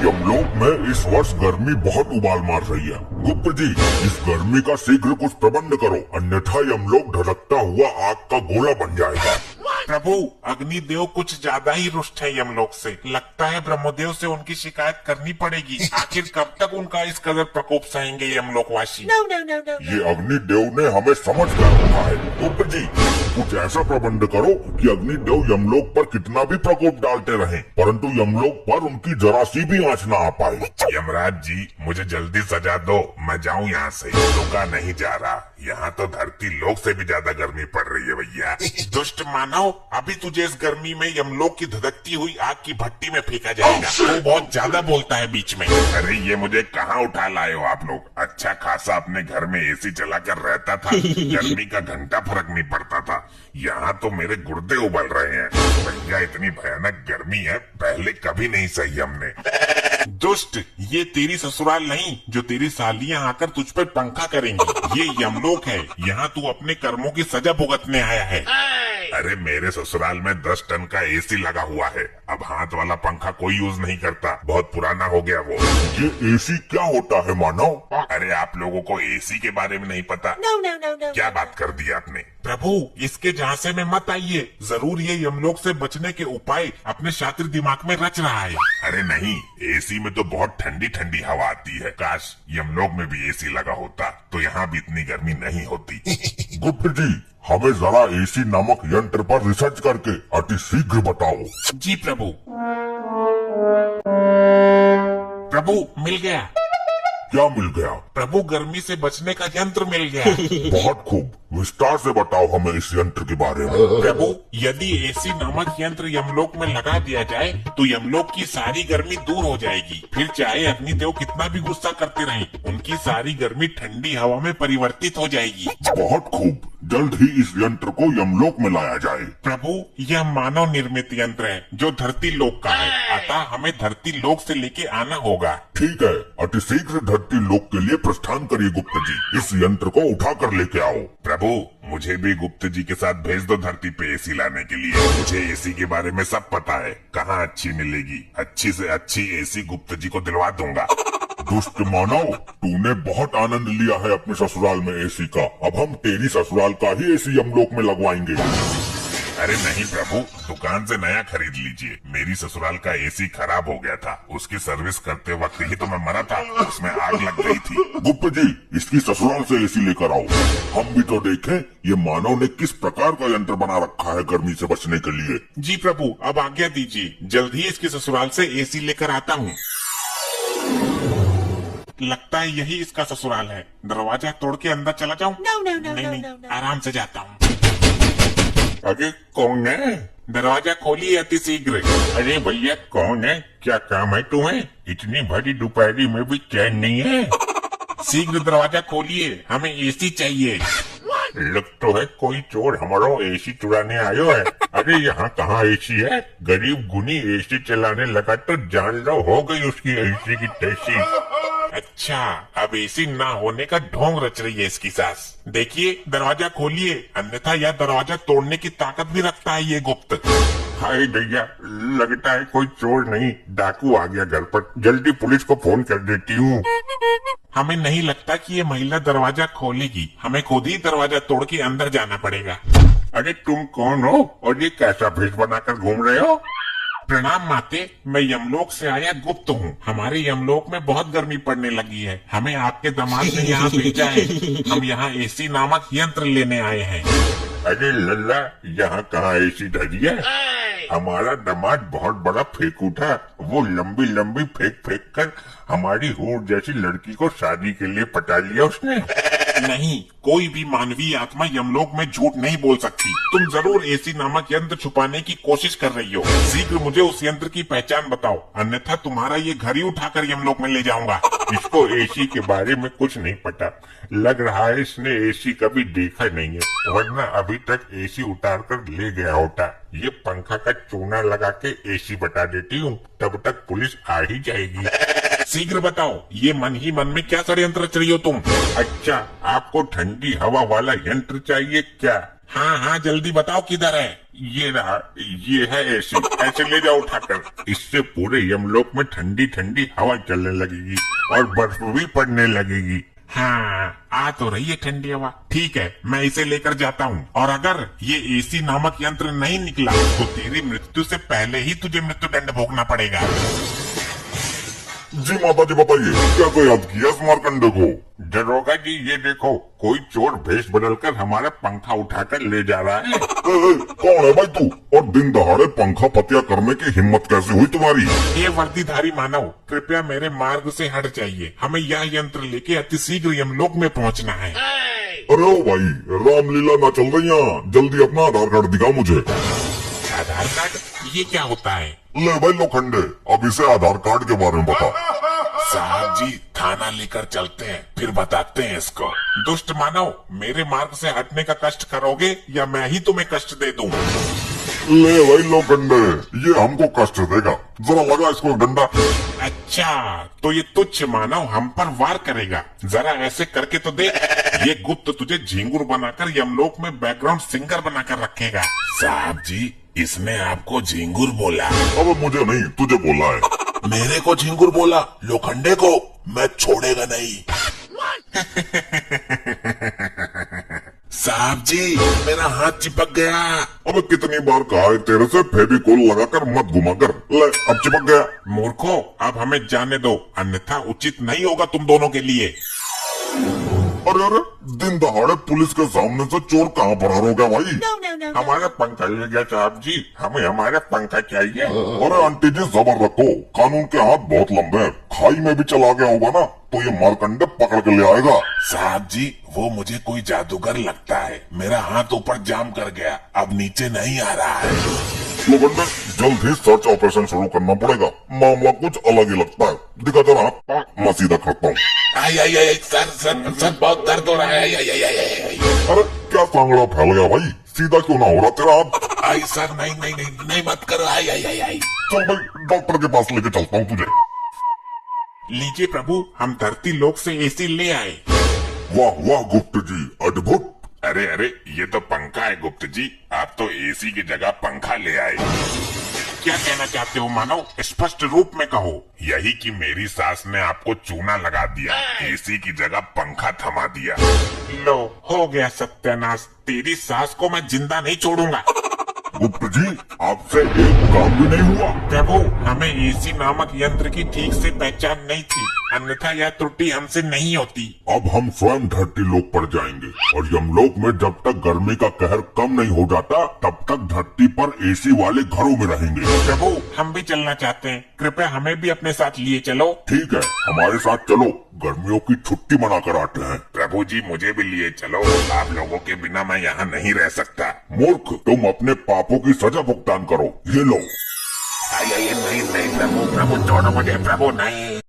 यमलोक में इस वर्ष गर्मी बहुत उबाल मार रही है। गुप्त जी, इस गर्मी का शीघ्र कुछ प्रबंध करो, अन्यथा यमलोक ढलकता हुआ आग का गोला बन जाएगा। प्रभु, अग्निदेव कुछ ज्यादा ही रुष्ट है यमलोक से। लगता है ब्रह्मदेव से उनकी शिकायत करनी पड़ेगी। आखिर कब तक उनका इस कदर प्रकोप सहेंगे यमलोकवासी? ये अग्निदेव ने हमें समझ कर रखा है। गुप्त जी, कुछ ऐसा प्रबंध करो कि अग्निदेव यमलोक पर कितना भी प्रकोप डालते रहें, परंतु यमलोक पर उनकी जरा सी भी आंच न आ पाए। यमराज जी, मुझे जल्दी सजा दो, मैं जाऊं यहाँ से। रुका नहीं जा रहा। यहाँ तो धरती लोक से भी ज्यादा गर्मी पड़ रही है भैया। दुष्ट मानव, अभी तुझे इस गर्मी में यमलोक की धधकती हुई आग की भट्टी में फेंका जाएगा। वो बहुत ज्यादा बोलता है बीच में। अरे ये मुझे कहाँ उठा लाए हो आप लोग? अच्छा खासा अपने घर में एसी चलाकर रहता था, गर्मी का घंटा फर्क नहीं पड़ता था। यहाँ तो मेरे गुर्दे उबल रहे हैं भैया। इतनी भयानक गर्मी है, पहले कभी नहीं सही हमने। दुष्ट, ये तेरी ससुराल नहीं जो तेरी सालियां आकर तुझ पर पंखा करेंगी। ये यमलोक है, यहाँ तू अपने कर्मों की सजा भुगतने आया है। अरे मेरे ससुराल में 10 टन का एसी लगा हुआ है। अब हाथ वाला पंखा कोई यूज नहीं करता, बहुत पुराना हो गया वो। ये एसी क्या होता है मानव? अरे आप लोगों को एसी के बारे में नहीं पता? क्या बात कर दी आपने? प्रभु, इसके झांसे में मत आइए। जरूर ये यमलोक से बचने के उपाय अपने शातिर दिमाग में रच रहा है। अरे नहीं, एसी में तो बहुत ठंडी ठंडी हवा आती है। काश यमलोक में भी एसी लगा होता तो यहाँ भी इतनी गर्मी नहीं होती। गुप्त जी, हमें जरा एसी नामक यंत्र पर रिसर्च करके अति शीघ्र बताओ। जी प्रभु। प्रभु, मिल गया। क्या मिल गया? प्रभु, गर्मी से बचने का यंत्र मिल गया। बहुत खूब, विस्तार से बताओ हमें इस यंत्र के बारे में। प्रभु, यदि एसी नामक यंत्र यमलोक में लगा दिया जाए तो यमलोक की सारी गर्मी दूर हो जाएगी। फिर चाहे अग्निदेव कितना भी गुस्सा करते रहें, उनकी सारी गर्मी ठंडी हवा में परिवर्तित हो जाएगी। बहुत खूब, जल्द ही इस यंत्र को यमलोक में लाया जाए। प्रभु, यह मानव निर्मित यंत्र है जो धरती लोक का है, अतः हमें धरती लोक से लेके आना होगा। ठीक है, अति शीघ्र धरती लोक के लिए प्रस्थान करिए गुप्त जी। इस यंत्र को उठा कर लेके आओ। प्रभु, मुझे भी गुप्त जी के साथ भेज दो धरती पे एसी लाने के लिए। मुझे एसी के बारे में सब पता है, कहाँ अच्छी मिलेगी। अच्छी से अच्छी एसी गुप्त जी को दिलवा दूंगा। दुष्ट मानव, तूने बहुत आनंद लिया है अपने ससुराल में एसी का। अब हम तेरी ससुराल का ही एसी यमलोक में लगवाएंगे। अरे नहीं प्रभु, दुकान से नया खरीद लीजिए। मेरी ससुराल का एसी खराब हो गया था, उसकी सर्विस करते वक्त ही तो मैं मरा था, उसमें आग लग गई थी। गुप्त जी, इसकी ससुराल से एसी लेकर आओ। हम भी तो देखें ये मानव ने किस प्रकार का यंत्र बना रखा है गर्मी से बचने के लिए। जी प्रभु, अब आज्ञा दीजिए, जल्द ही इसकी ससुराल से एसी लेकर आता हूँ। लगता है यही इसका ससुराल है। दरवाजा तोड़ के अंदर चला जाऊं? नहीं, आराम से जाता हूँ। अरे कौन है? दरवाजा खोलिए अति शीघ्र। अरे भैया कौन है? क्या काम है तुम्हें? इतनी भरी दोपहरी में भी चैन नहीं है? शीघ्र दरवाजा खोलिए, हमें एसी चाहिए। लग तो है कोई चोर हमारा एसी चुराने आयो है। अरे यहाँ कहाँ एसी है? गरीब गुनी एसी चलाने लगा तो जान लो हो गई उसकी एसी की तैसी। अच्छा, अब एसी ना होने का ढोंग रच रही है इसकी सास। देखिए, दरवाजा खोलिए, अन्यथा यह दरवाजा तोड़ने की ताकत भी रखता है ये गुप्त। हाय भैया, लगता है कोई चोर नहीं डाकू आ गया घर पर। जल्दी पुलिस को फोन कर देती हूँ। हमें नहीं लगता कि ये महिला दरवाजा खोलेगी, हमें खुद ही दरवाजा तोड़ के अंदर जाना पड़ेगा। अरे तुम कौन हो और ये कैसा भेष बनाकर घूम रहे हो? प्रणाम माते, मैं यमलोक से आया गुप्त हूँ। हमारे यमलोक में बहुत गर्मी पड़ने लगी है, हमें आपके दामाद ने यहाँ भेजा है। हम यहाँ एसी नामक यंत्र लेने आए हैं। अरे लल्ला, यहाँ कहाँ एसी धरी है? हमारा दामाद बहुत बड़ा फेंकू था। वो लंबी लंबी फेंक कर हमारी हूर जैसी लड़की को शादी के लिए पटा लिया उसने। नहीं, कोई भी मानवीय आत्मा यमलोक में झूठ नहीं बोल सकती। तुम जरूर एसी नामक यंत्र छुपाने की कोशिश कर रही हो। शीघ्र मुझे उस यंत्र की पहचान बताओ, अन्यथा तुम्हारा ये घर ही उठाकर यमलोक में ले जाऊंगा। इसको एसी के बारे में कुछ नहीं पता। लग रहा है इसने एसी कभी देखा नहीं है, वरना अभी तक एसी उतार कर ले गया होता। ये पंखा का चूना लगा के एसी बता देती हूँ, तब तक पुलिस आ ही जाएगी। शीघ्र बताओ, ये मन ही मन में क्या षड्यंत्र रच रही हो तुम? अच्छा, आपको ठंडी हवा वाला यंत्र चाहिए क्या? हाँ हाँ, जल्दी बताओ किधर है? ये रहा, ये है एसी, ऐसे ले जाओ उठाकर। इससे पूरे यमलोक में ठंडी ठंडी हवा चलने लगेगी और बर्फ भी पड़ने लगेगी। हाँ, आ तो रही है ठंडी हवा। ठीक है, मैं इसे लेकर जाता हूँ, और अगर ये एसी नामक यंत्र नहीं निकला तो तेरी मृत्यु से पहले ही तुझे मृत्युदंड भोगना पड़ेगा। जी माता जी बताइए, क्या को याद किया इस मार्कंडे को? दरोगा जी ये देखो, कोई चोर भेष बदलकर हमारा पंखा उठाकर ले जा रहा है। कौन है भाई तू, और दिन दहाड़े पंखा फतिया करने की हिम्मत कैसे हुई तुम्हारी? ये वर्दीधारी मानव, कृपया मेरे मार्ग से हट जाइए। हमें यह यंत्र लेके अतिशीघ्र यमलोक में पहुंचना है। अरे ओ भाई, रामलीला ना चल रही यहाँ, जल्दी अपना आधार कार्ड दिखा मुझे। आधार कार्ड? ये क्या होता है? ले भाई लोखंडे, अब इसे आधार कार्ड के बारे में बता। साहब जी, थाना लेकर चलते हैं, फिर बताते हैं इसको। दुष्ट मानव, मेरे मार्ग से हटने का कष्ट करोगे या मैं ही तुम्हें कष्ट दे दूं? ले भाई लोखंडे, ये हमको कष्ट देगा, जरा लगा इसको डंडा। अच्छा, तो ये तुच्छ मानव हम पर वार करेगा। जरा ऐसे करके तो देख। ये गुप्त तुझे झिंगुर बनाकर यमलोक में बैकग्राउंड सिंगर बनाकर रखेगा। साहब जी, इसने आपको झिंगुर बोला? अब मुझे नहीं, तुझे बोला है। मेरे को झिंगुर बोला? लोखंडे को मैं छोड़ेगा नहीं। साहब जी, मेरा हाथ चिपक गया। अब कितनी बार कहा है तेरे से, फेविकोल लगाकर मत घुमा कर। ले, अब चिपक गया। मूर्खो, अब हमें जाने दो, अन्यथा उचित नहीं होगा तुम दोनों के लिए। अरे अरे, दिन दहाड़े पुलिस के सामने से चोर कहाँ फरार हो गया भाई? हमारा पंखा ले गया साहब जी, हमें हमारा पंखा चाहिए। अरे आंटी जी सबर रखो, कानून के हाथ बहुत लंबे हैं। खाई में भी चला गया होगा ना तो ये मारकंडे पकड़ के ले आएगा। साहब जी, वो मुझे कोई जादूगर लगता है। मेरा हाथ ऊपर जाम कर गया, अब नीचे नहीं आ रहा है। लोखंडे, जल्द ही सर्च ऑपरेशन शुरू करना पड़ेगा, मामला कुछ अलग ही लगता है। दिखा जरा हाथ, मैं सीधा करता हूँ। आई आई आई, सर बहुत दर्द हो रहा है। आई आई आई आई। अरे क्या सांगड़ा फैल गया भाई, सीधा क्यों ना हो रहा तेरा हाथ? आई सर, नहीं नहीं नहीं नहीं, मत करो। आई आई आई आई। चल भाई, डॉक्टर के पास लेके चलता हूँ तुझे। लीजिए प्रभु, हम धरती लोक से एसी ले आए। वाह वाह गुप्त जी, अद्भुत। अरे अरे, ये तो पंखा है गुप्त जी, आप तो एसी की जगह पंखा ले आए। क्या कहना चाहते हो मानव, स्पष्ट रूप में कहो। यही कि मेरी सास ने आपको चूना लगा दिया, एसी की जगह पंखा थमा दिया। लो, हो गया सत्यानाश। तेरी सास को मैं जिंदा नहीं छोड़ूंगा। गुप्त जी, आपसे एक काम भी नहीं हुआ। प्रभु, हमें एसी नामक यंत्र की ठीक से पहचान नहीं थी, अन्यथा यह त्रुटि हमसे नहीं होती। अब हम स्वयं धरती लोक पर जाएंगे और यमलोक में जब तक गर्मी का कहर कम नहीं हो जाता तब तक धरती पर एसी वाले घरों में रहेंगे। प्रभु, हम भी चलना चाहते हैं, कृपया हमें भी अपने साथ लिए चलो। ठीक है, हमारे साथ चलो, गर्मियों की छुट्टी मना कर आते हैं। प्रभु जी, मुझे भी लिए चलो, आप लोगों के बिना मैं यहाँ नहीं रह सकता। मूर्ख, तुम अपने पापों की सजा भुगतान करो, ये लो। नहीं नहीं नहीं प्रभु, प्रभु छोड़ो मुझे, प्रभु नहीं।